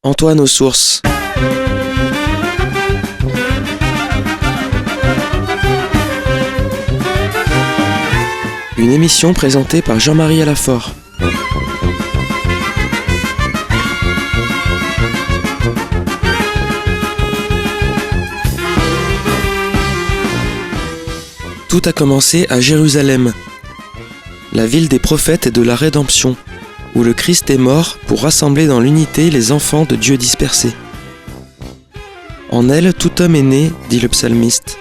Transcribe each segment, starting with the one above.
Antoine aux sources. Une émission présentée par Jean-Marie Alafort. Tout a commencé à Jérusalem, la ville des prophètes et de la rédemption, où le Christ est mort pour rassembler dans l'unité les enfants de Dieu dispersés. En elle, tout homme est né, dit le psalmiste.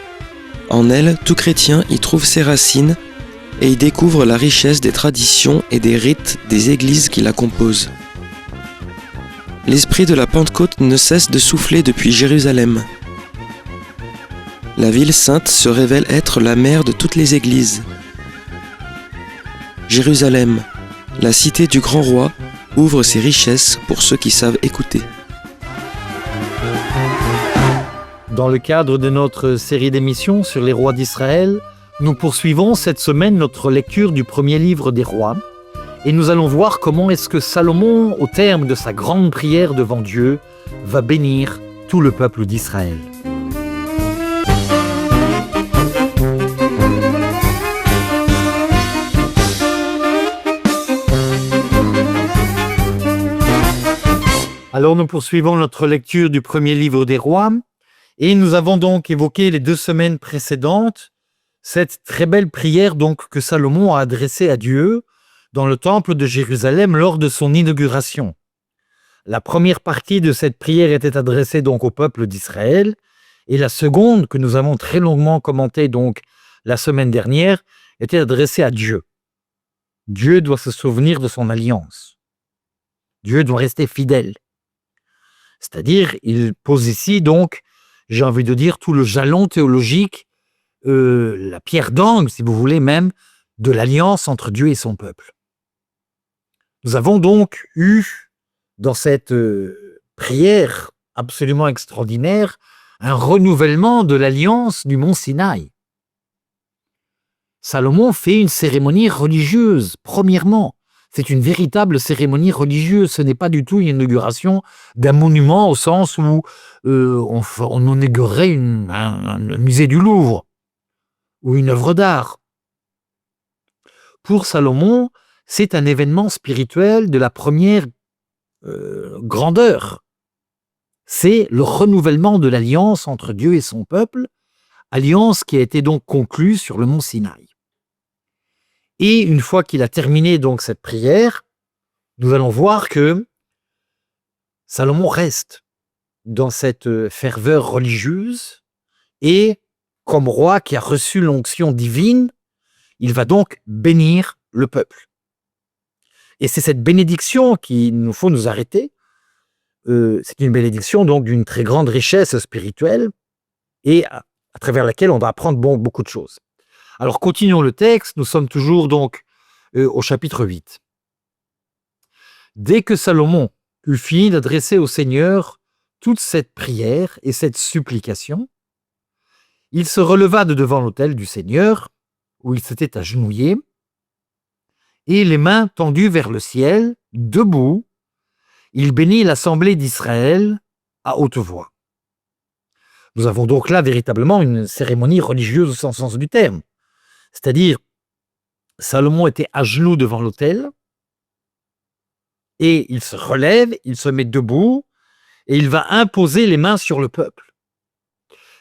En elle, tout chrétien y trouve ses racines et y découvre la richesse des traditions et des rites des églises qui la composent. L'esprit de la Pentecôte ne cesse de souffler depuis Jérusalem. La ville sainte se révèle être la mère de toutes les églises. Jérusalem, la cité du grand roi, ouvre ses richesses pour ceux qui savent écouter. Dans le cadre de notre série d'émissions sur les rois d'Israël, nous poursuivons cette semaine notre lecture du premier livre des rois et nous allons voir comment est-ce que Salomon, au terme de sa grande prière devant Dieu, va bénir tout le peuple d'Israël. Alors nous poursuivons notre lecture du premier livre des rois et nous avons donc évoqué les 2 semaines précédentes cette très belle prière donc que Salomon a adressée à Dieu dans le temple de Jérusalem lors de son inauguration. La première partie de cette prière était adressée donc au peuple d'Israël et la seconde que nous avons très longuement commentée donc la semaine dernière était adressée à Dieu. Dieu doit se souvenir de son alliance. Dieu doit rester fidèle. C'est-à-dire, il pose ici donc, j'ai envie de dire, tout le jalon théologique, la pierre d'angle, si vous voulez même, de l'alliance entre Dieu et son peuple. Nous avons donc eu, dans cette prière absolument extraordinaire, un renouvellement de l'alliance du mont Sinaï. Salomon fait une cérémonie religieuse, premièrement. C'est une véritable cérémonie religieuse. Ce n'est pas du tout une inauguration d'un monument au sens où on inaugurerait un musée du Louvre ou une œuvre d'art. Pour Salomon, c'est un événement spirituel de la première grandeur. C'est le renouvellement de l'alliance entre Dieu et son peuple, alliance qui a été donc conclue sur le mont Sinaï. Et une fois qu'il a terminé donc cette prière, nous allons voir que Salomon reste dans cette ferveur religieuse et comme roi qui a reçu l'onction divine, il va donc bénir le peuple. Et c'est cette bénédiction qu'il nous faut nous arrêter. C'est une bénédiction donc d'une très grande richesse spirituelle et à travers laquelle on va apprendre beaucoup de choses. Alors, continuons le texte, nous sommes toujours donc au chapitre 8. Dès que Salomon eut fini d'adresser au Seigneur toute cette prière et cette supplication, il se releva de devant l'autel du Seigneur, où il s'était agenouillé, et les mains tendues vers le ciel, debout, il bénit l'assemblée d'Israël à haute voix. Nous avons donc là véritablement une cérémonie religieuse au sens du terme. C'est-à-dire, Salomon était à genoux devant l'autel, et il se relève, il se met debout, et il va imposer les mains sur le peuple.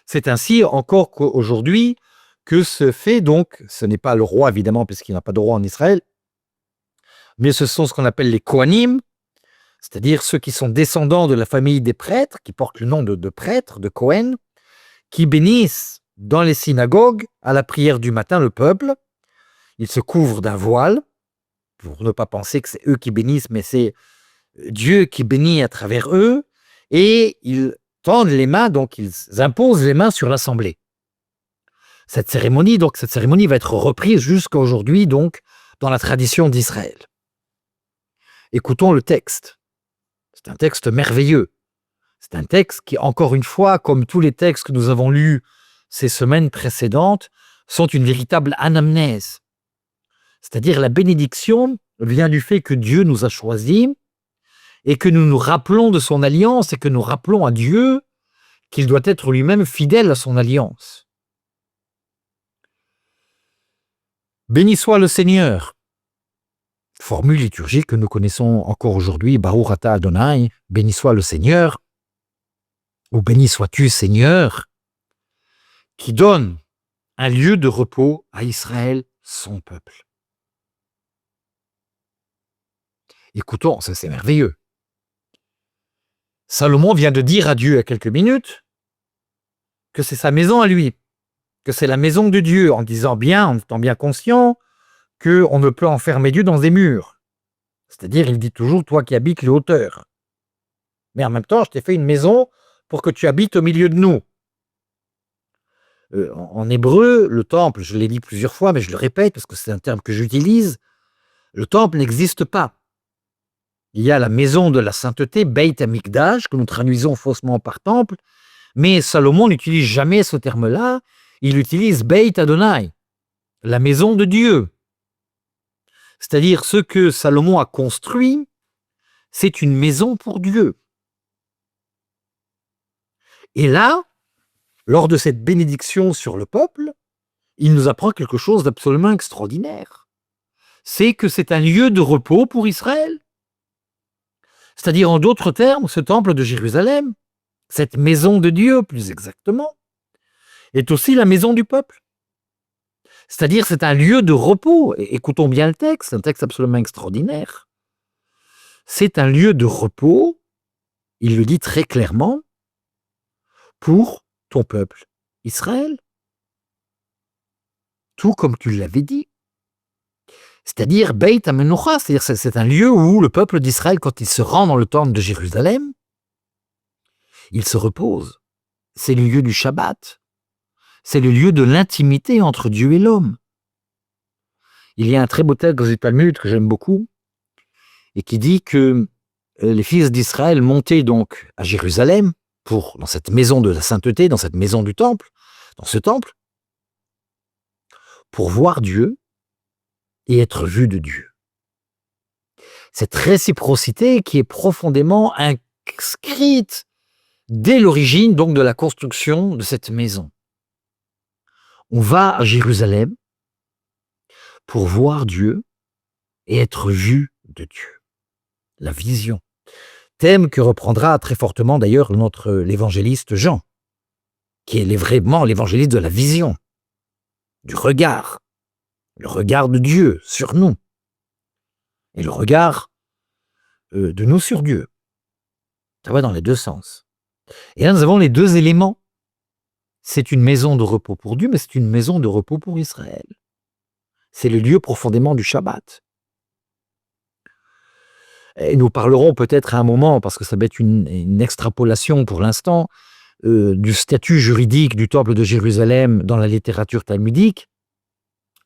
C'est ainsi encore qu'aujourd'hui que se fait donc, ce n'est pas le roi évidemment, parce qu'il n'y a pas de roi en Israël, mais ce sont ce qu'on appelle les Kohanim, c'est-à-dire ceux qui sont descendants de la famille des prêtres, qui portent le nom de prêtres, de Kohen, qui bénissent dans les synagogues, à la prière du matin, le peuple. Ils se couvrent d'un voile, pour ne pas penser que c'est eux qui bénissent, mais c'est Dieu qui bénit à travers eux, et ils tendent les mains, donc ils imposent les mains sur l'assemblée. Cette cérémonie va être reprise jusqu'à aujourd'hui, donc, dans la tradition d'Israël. Écoutons le texte. C'est un texte merveilleux. C'est un texte qui, encore une fois, comme tous les textes que nous avons lus ces semaines précédentes, sont une véritable anamnèse. C'est-à-dire la bénédiction vient du fait que Dieu nous a choisis et que nous nous rappelons de son alliance et que nous rappelons à Dieu qu'il doit être lui-même fidèle à son alliance. Béni soit le Seigneur. Formule liturgique que nous connaissons encore aujourd'hui, Baruch Ata Adonai, béni soit le Seigneur, ou béni sois-tu Seigneur, qui donne un lieu de repos à Israël, son peuple. Écoutons, ça c'est merveilleux. Salomon vient de dire à Dieu il y a quelques minutes que c'est sa maison à lui, que c'est la maison de Dieu, en disant bien, en étant bien conscient qu'on ne peut enfermer Dieu dans des murs. C'est-à-dire, il dit toujours, toi qui habites les hauteurs. Mais en même temps, je t'ai fait une maison pour que tu habites au milieu de nous. En hébreu, le temple, je l'ai dit plusieurs fois, mais je le répète parce que c'est un terme que j'utilise, le temple n'existe pas. Il y a la maison de la sainteté, Beit Hamikdash, que nous traduisons faussement par temple, mais Salomon n'utilise jamais ce terme-là, il utilise Beit Adonai, la maison de Dieu. C'est-à-dire ce que Salomon a construit, c'est une maison pour Dieu. Et là, lors de cette bénédiction sur le peuple, il nous apprend quelque chose d'absolument extraordinaire. C'est que c'est un lieu de repos pour Israël. C'est-à-dire, en d'autres termes, ce temple de Jérusalem, cette maison de Dieu, plus exactement, est aussi la maison du peuple. C'est-à-dire, c'est un lieu de repos. Et écoutons bien le texte, un texte absolument extraordinaire. C'est un lieu de repos, il le dit très clairement, pour ton peuple, Israël. Tout comme tu l'avais dit. C'est-à-dire Beit HaMenucha, c'est-à-dire c'est un lieu où le peuple d'Israël, quand il se rend dans le temple de Jérusalem, il se repose. C'est le lieu du Shabbat. C'est le lieu de l'intimité entre Dieu et l'homme. Il y a un très beau texte dans le Talmud que j'aime beaucoup et qui dit que les fils d'Israël montaient donc à Jérusalem dans cette maison de la sainteté, dans cette maison du temple, dans ce temple, pour voir Dieu et être vus de Dieu. Cette réciprocité qui est profondément inscrite dès l'origine donc de la construction de cette maison. On va à Jérusalem pour voir Dieu et être vu de Dieu. La vision. Thème que reprendra très fortement d'ailleurs l'évangéliste Jean, qui est vraiment l'évangéliste de la vision, du regard, le regard de Dieu sur nous, et le regard de nous sur Dieu. Ça va dans les deux sens. Et là, nous avons les deux éléments. C'est une maison de repos pour Dieu, mais c'est une maison de repos pour Israël. C'est le lieu profondément du Shabbat. Et nous parlerons peut-être à un moment, parce que ça va être une extrapolation pour l'instant, du statut juridique du temple de Jérusalem dans la littérature talmudique.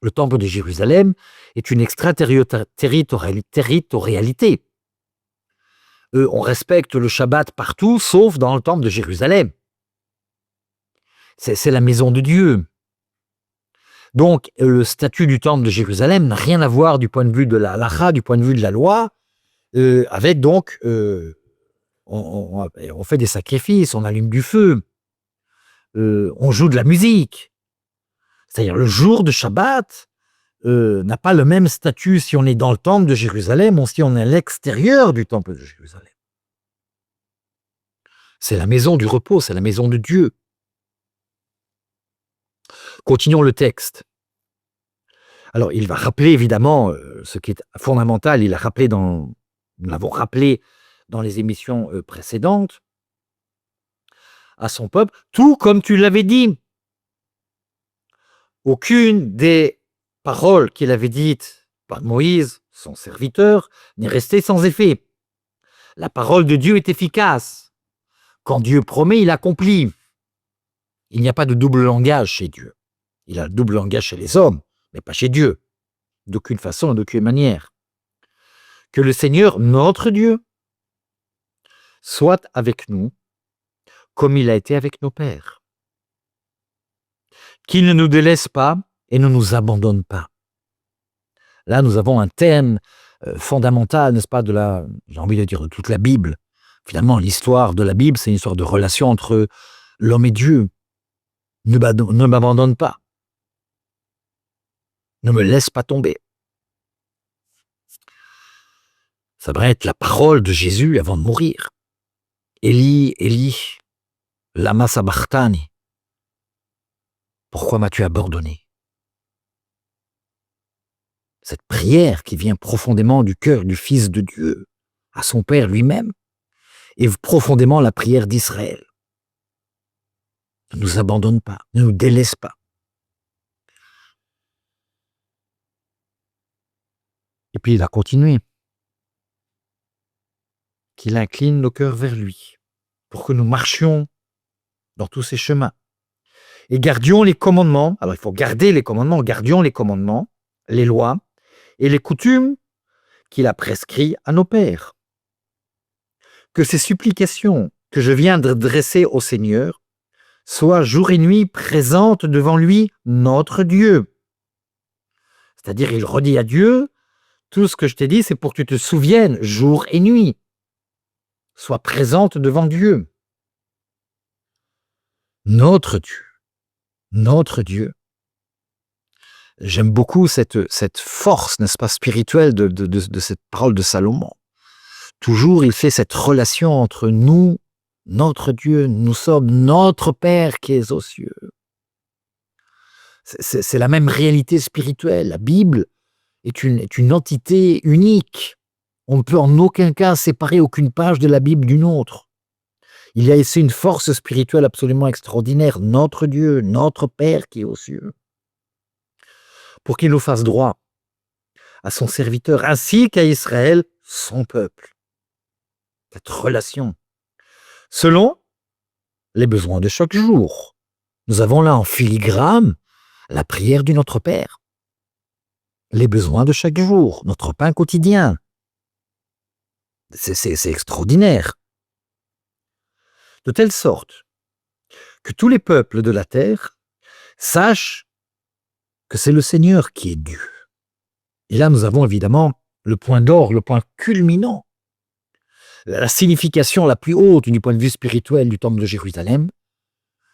Le temple de Jérusalem est une extraterritorialité. On respecte le Shabbat partout, sauf dans le temple de Jérusalem. C'est la maison de Dieu. Donc, le statut du temple de Jérusalem n'a rien à voir du point de vue de la halacha, du point de vue de la loi, avec donc, on fait des sacrifices, on allume du feu, on joue de la musique. C'est-à-dire le jour de Shabbat n'a pas le même statut si on est dans le temple de Jérusalem ou si on est à l'extérieur du temple de Jérusalem. C'est la maison du repos, c'est la maison de Dieu. Continuons le texte. Alors, il va rappeler évidemment ce qui est fondamental, nous l'avons rappelé dans les émissions précédentes, à son peuple, tout comme tu l'avais dit. Aucune des paroles qu'il avait dites par Moïse, son serviteur, n'est restée sans effet. La parole de Dieu est efficace. Quand Dieu promet, il accomplit. Il n'y a pas de double langage chez Dieu. Il a le double langage chez les hommes, mais pas chez Dieu. D'aucune façon et d'aucune manière. Que le Seigneur, notre Dieu, soit avec nous, comme il a été avec nos pères. Qu'il ne nous délaisse pas et ne nous abandonne pas. Là, nous avons un thème fondamentale, n'est-ce pas, j'ai envie de dire, de toute la Bible. Finalement, l'histoire de la Bible, c'est une histoire de relation entre l'homme et Dieu. Ne m'abandonne pas. Ne me laisse pas tomber. Ça devrait être la parole de Jésus avant de mourir. Eli, Eli, lama sabachthani. Pourquoi m'as-tu abandonné? Cette prière qui vient profondément du cœur du Fils de Dieu, à son Père lui-même, est profondément la prière d'Israël. Ne nous abandonne pas, ne nous délaisse pas. Et puis il a continué. Qu'il incline nos cœurs vers lui, pour que nous marchions dans tous ses chemins. Et gardions les commandements. Alors il faut garder les commandements, gardions les commandements, les lois et les coutumes qu'il a prescrits à nos pères. Que ces supplications que je viens de dresser au Seigneur soient jour et nuit présentes devant lui, notre Dieu. C'est-à-dire, il redit à Dieu, tout ce que je t'ai dit, c'est pour que tu te souviennes, jour et nuit. Sois présente devant Dieu. Notre Dieu. Notre Dieu. J'aime beaucoup cette force, n'est-ce pas, spirituelle de cette parole de Salomon. Toujours, il fait cette relation entre nous, notre Dieu, nous sommes notre Père qui est aux cieux. C'est la même réalité spirituelle. La Bible est une entité unique. On ne peut en aucun cas séparer aucune page de la Bible d'une autre. Il y a ici une force spirituelle absolument extraordinaire. Notre Dieu, notre Père qui est aux cieux. Pour qu'il nous fasse droit à son serviteur, ainsi qu'à Israël, son peuple. Cette relation. Selon les besoins de chaque jour. Nous avons là en filigrane la prière du Notre Père. Les besoins de chaque jour, notre pain quotidien. C'est extraordinaire. De telle sorte que tous les peuples de la terre sachent que c'est le Seigneur qui est Dieu. Et là, nous avons évidemment le point d'or, le point culminant, la signification la plus haute du point de vue spirituel du temple de Jérusalem,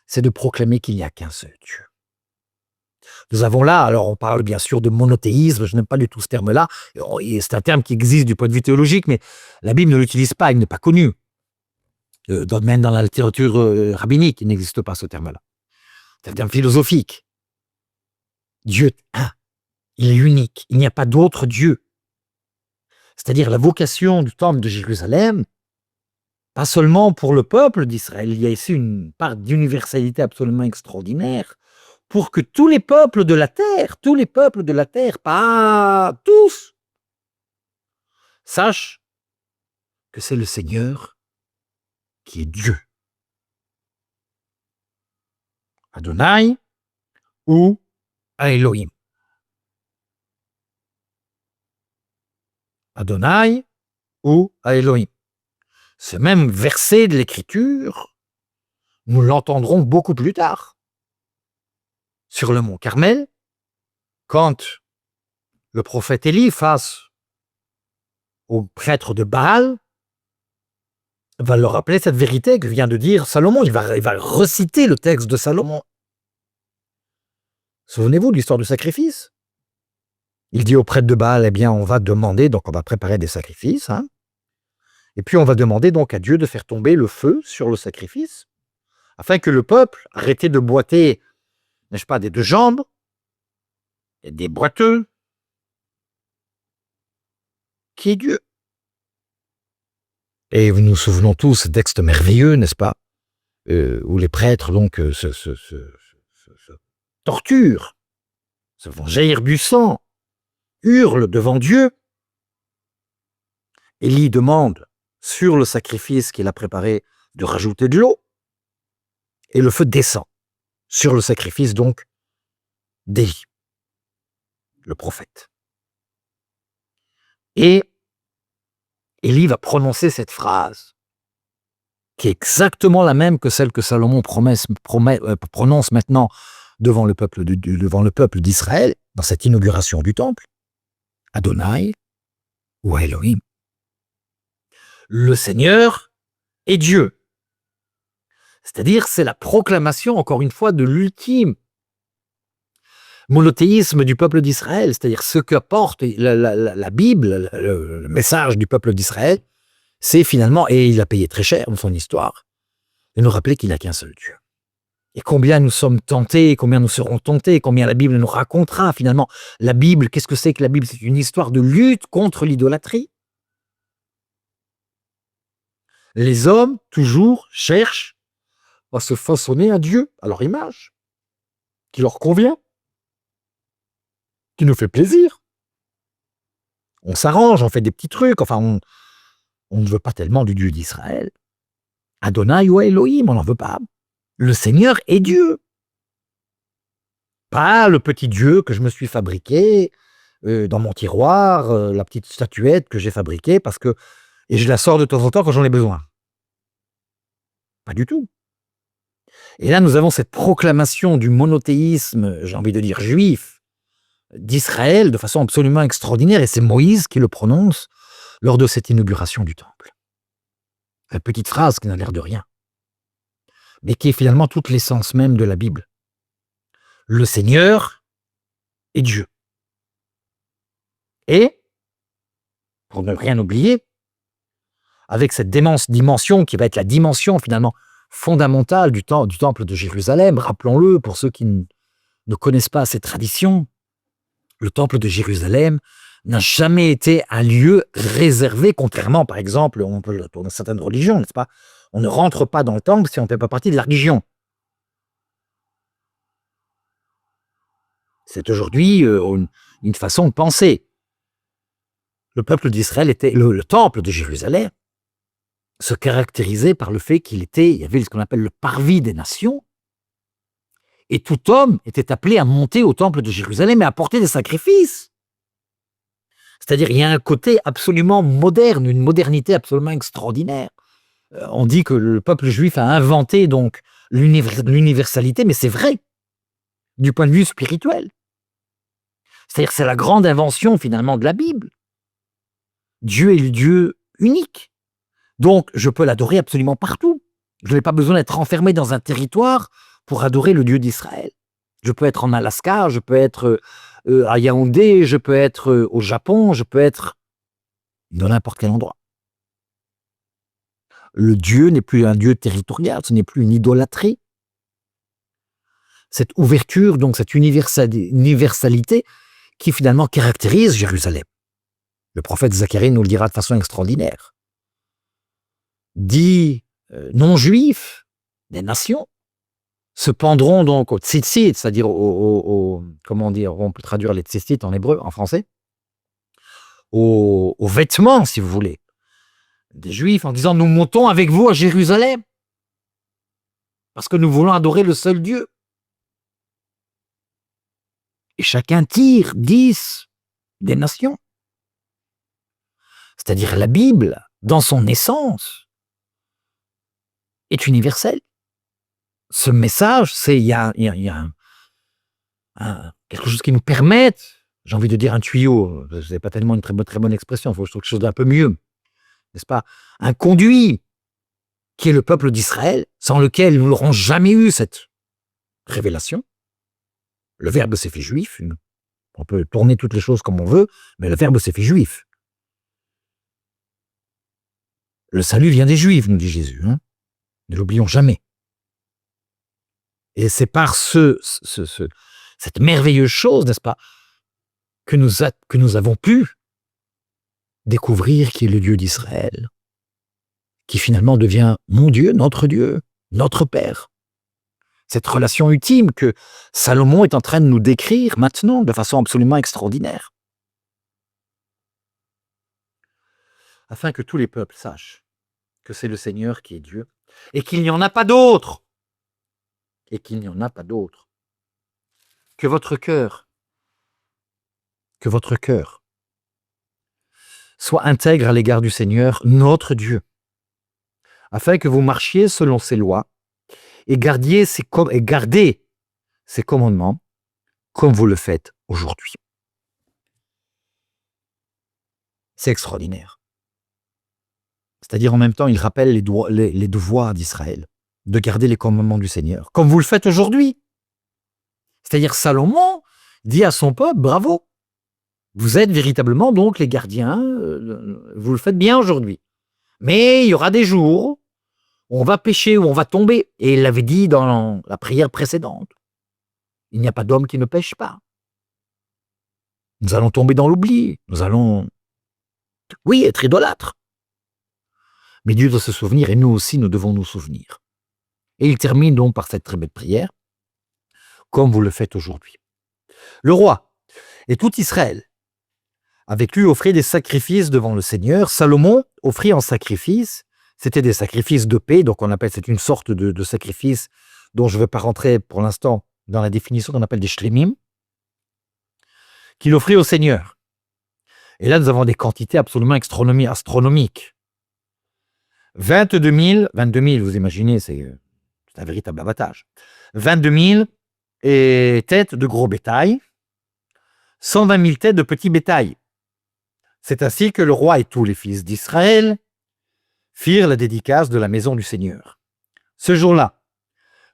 c'est de proclamer qu'il n'y a qu'un seul Dieu. Nous avons là, alors on parle bien sûr de monothéisme, je n'aime pas du tout ce terme-là, c'est un terme qui existe du point de vue théologique, mais la Bible ne l'utilise pas, il n'est pas connu. Même dans la littérature rabbinique, il n'existe pas ce terme-là. C'est un terme philosophique. Dieu est un, il est unique, il n'y a pas d'autre Dieu. C'est-à-dire la vocation du temple de Jérusalem, pas seulement pour le peuple d'Israël, il y a ici une part d'universalité absolument extraordinaire, pour que tous les peuples de la terre, pas tous, sachent que c'est le Seigneur qui est Dieu. Adonai ou Elohim. Adonai ou Elohim. Ce même verset de l'Écriture, nous l'entendrons beaucoup plus tard. Sur le mont Carmel, quand le prophète Élie, face aux prêtres de Baal, va leur rappeler cette vérité que vient de dire Salomon. Il va reciter le texte de Salomon. Souvenez-vous de l'histoire du sacrifice. Il dit aux prêtres de Baal, eh bien, on va demander, donc on va préparer des sacrifices, et puis on va demander donc à Dieu de faire tomber le feu sur le sacrifice, afin que le peuple arrête de boiter, n'est-ce pas, des deux jambes, et des boiteux, qui est Dieu. Et nous nous souvenons tous ce texte merveilleux, n'est-ce pas, où les prêtres donc se torturent, se font jaillir du sang, hurlent devant Dieu. Élie demande sur le sacrifice qu'il a préparé de rajouter de l'eau, et le feu descend sur le sacrifice donc d'Élie, le prophète. Et Élie va prononcer cette phrase, qui est exactement la même que celle que Salomon prononce maintenant devant le peuple d'Israël, dans cette inauguration du temple. Adonai ou Elohim. Le Seigneur est Dieu. C'est-à-dire, c'est la proclamation, encore une fois, de l'ultime monothéisme du peuple d'Israël, c'est-à-dire ce qu'apporte la Bible, le message du peuple d'Israël, c'est finalement, et il a payé très cher dans son histoire, de nous rappeler qu'il n'y a qu'un seul Dieu. Et combien nous sommes tentés, combien nous serons tentés, combien la Bible nous racontera finalement. La Bible, qu'est-ce que c'est que la Bible? C'est une histoire de lutte contre l'idolâtrie. Les hommes, toujours, cherchent à se façonner un Dieu à leur image, qui leur convient, qui nous fait plaisir. On s'arrange, on fait des petits trucs, enfin, on ne veut pas tellement du Dieu d'Israël. Adonai ou Elohim, on n'en veut pas. Le Seigneur est Dieu. Pas le petit Dieu que je me suis fabriqué dans mon tiroir, la petite statuette que j'ai fabriquée et je la sors de temps en temps quand j'en ai besoin. Pas du tout. Et là, nous avons cette proclamation du monothéisme, j'ai envie de dire juif, d'Israël de façon absolument extraordinaire, et c'est Moïse qui le prononce lors de cette inauguration du temple. Une petite phrase qui n'a l'air de rien, mais qui est finalement toute l'essence même de la Bible. Le Seigneur est Dieu. Et, pour ne rien oublier, avec cette dimension qui va être la dimension finalement fondamentale du temple de Jérusalem, rappelons-le pour ceux qui ne connaissent pas ces traditions, le temple de Jérusalem n'a jamais été un lieu réservé, contrairement par exemple, on peut pour certaines religions, n'est-ce pas? On ne rentre pas dans le temple si on ne fait pas partie de la religion. C'est aujourd'hui une façon de penser. Le peuple d'Israël était, le temple de Jérusalem se caractérisait par le fait il y avait ce qu'on appelle le parvis des nations, et tout homme était appelé à monter au temple de Jérusalem et à apporter des sacrifices. C'est-à-dire, il y a un côté absolument moderne, une modernité absolument extraordinaire. On dit que le peuple juif a inventé donc l'universalité, mais c'est vrai, du point de vue spirituel. C'est-à-dire, c'est la grande invention finalement de la Bible. Dieu est le Dieu unique. Donc, je peux l'adorer absolument partout. Je n'ai pas besoin d'être enfermé dans un territoire pour adorer le Dieu d'Israël. Je peux être en Alaska, je peux être à Yaoundé, je peux être au Japon, je peux être dans n'importe quel endroit. Le Dieu n'est plus un Dieu territorial, ce n'est plus une idolâtrie. Cette ouverture, donc cette universalité qui finalement caractérise Jérusalem. Le prophète Zacharie nous le dira de façon extraordinaire. Dix non-juifs des nations se pendront donc aux tzitzit, c'est-à-dire comment dire, on peut traduire les tzitzit en hébreu, en français, aux vêtements, si vous voulez, des juifs en disant « Nous montons avec vous à Jérusalem parce que nous voulons adorer le seul Dieu. » Et chacun tire 10 des nations. C'est-à-dire la Bible, dans son essence, est universelle. Ce message, il y a quelque chose qui nous permette, j'ai envie de dire un tuyau, ce n'est pas tellement une très bonne expression, il faut que je trouve quelque chose d'un peu mieux, n'est-ce pas? Un conduit qui est le peuple d'Israël, sans lequel nous n'aurons jamais eu cette révélation. Le Verbe s'est fait juif, on peut tourner toutes les choses comme on veut, mais le Verbe s'est fait juif. Le salut vient des Juifs, nous dit Jésus, hein? Ne l'oublions jamais. Et c'est par cette merveilleuse chose, n'est-ce pas, que nous avons pu découvrir qui est le Dieu d'Israël, qui finalement devient mon Dieu, notre Père. Cette relation ultime que Salomon est en train de nous décrire maintenant de façon absolument extraordinaire. Afin que tous les peuples sachent que c'est le Seigneur qui est Dieu et qu'il n'y en a pas d'autre. Et qu'il n'y en a pas d'autre. Que votre cœur soit intègre à l'égard du Seigneur, notre Dieu, afin que vous marchiez selon ses lois et gardez ses commandements comme vous le faites aujourd'hui. C'est extraordinaire. C'est-à-dire en même temps, il rappelle les devoirs d'Israël, de garder les commandements du Seigneur, comme vous le faites aujourd'hui. C'est-à-dire Salomon dit à son peuple, bravo, vous êtes véritablement donc les gardiens, vous le faites bien aujourd'hui. Mais il y aura des jours où on va pécher, où on va tomber. Et il l'avait dit dans la prière précédente. Il n'y a pas d'homme qui ne pêche pas. Nous allons tomber dans l'oubli. Nous allons, oui, être idolâtres. Mais Dieu doit se souvenir et nous aussi, nous devons nous souvenir. Et il termine donc par cette très belle prière, comme vous le faites aujourd'hui. Le roi et tout Israël, avec lui, offrit des sacrifices devant le Seigneur. Salomon offrit en sacrifice, c'était des sacrifices de paix, donc on appelle, c'est une sorte de sacrifice dont je ne vais pas rentrer pour l'instant dans la définition qu'on appelle des shlemim, qu'il offrit au Seigneur. Et là, nous avons des quantités absolument astronomiques. 22 000, vous imaginez, c'est un véritable abattage. 22 000 têtes de gros bétail, 120 000 têtes de petits bétail. C'est ainsi que le roi et tous les fils d'Israël firent la dédicace de la maison du Seigneur. Ce jour-là,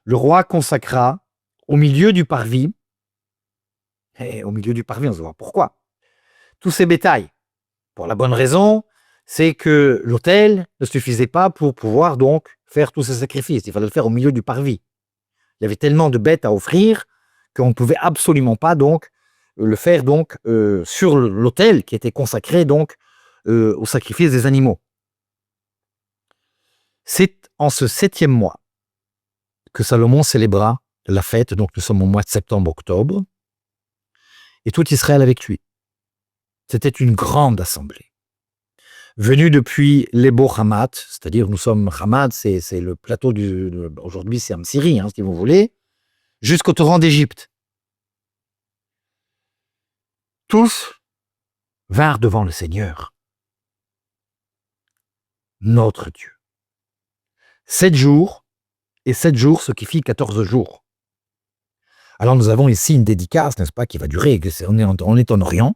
le roi consacra au milieu du parvis, et au milieu du parvis, on se voit pourquoi, tous ces bétails. Pour la bonne raison, c'est que l'autel ne suffisait pas pour pouvoir donc faire tous ces sacrifices. Il fallait le faire au milieu du parvis. Il y avait tellement de bêtes à offrir qu'on ne pouvait absolument pas donc le faire donc sur l'autel qui était consacré donc au sacrifice des animaux. C'est en ce 7e mois que Salomon célébra la fête, donc nous sommes au mois de septembre-octobre, et tout Israël avec lui. C'était une grande assemblée. Venue depuis l'Ebo Hamat, c'est-à-dire nous sommes Hamat, c'est le plateau aujourd'hui c'est en Syrie, si vous voulez, jusqu'au torrent d'Égypte. Tous vinrent devant le Seigneur, notre Dieu. 7 jours, et 7 jours, ce qui fit 14 jours. Alors nous avons ici une dédicace, n'est-ce pas, qui va durer, on est en Orient,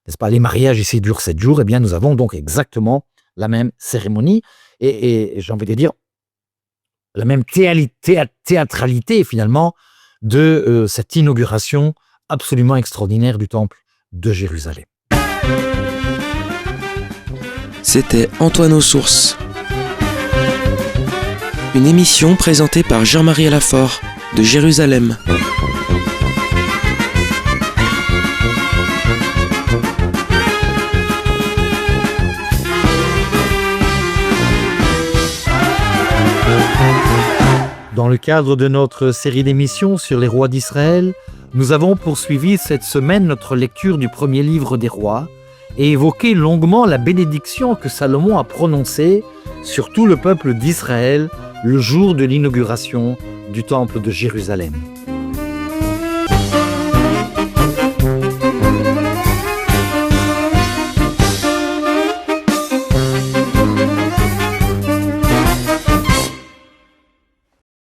n'est-ce pas, les mariages ici durent 7 jours, et bien nous avons donc exactement la même cérémonie, et j'ai envie de dire, la même théâtralité finalement de cette inauguration absolument extraordinaire du temple de Jérusalem. C'était Antoine aux Sources. Une émission présentée par Jean-Marie Lafort de Jérusalem. Dans le cadre de notre série d'émissions sur les rois d'Israël, nous avons poursuivi cette semaine notre lecture du premier livre des rois et évoqué longuement la bénédiction que Salomon a prononcée sur tout le peuple d'Israël le jour de l'inauguration du temple de Jérusalem.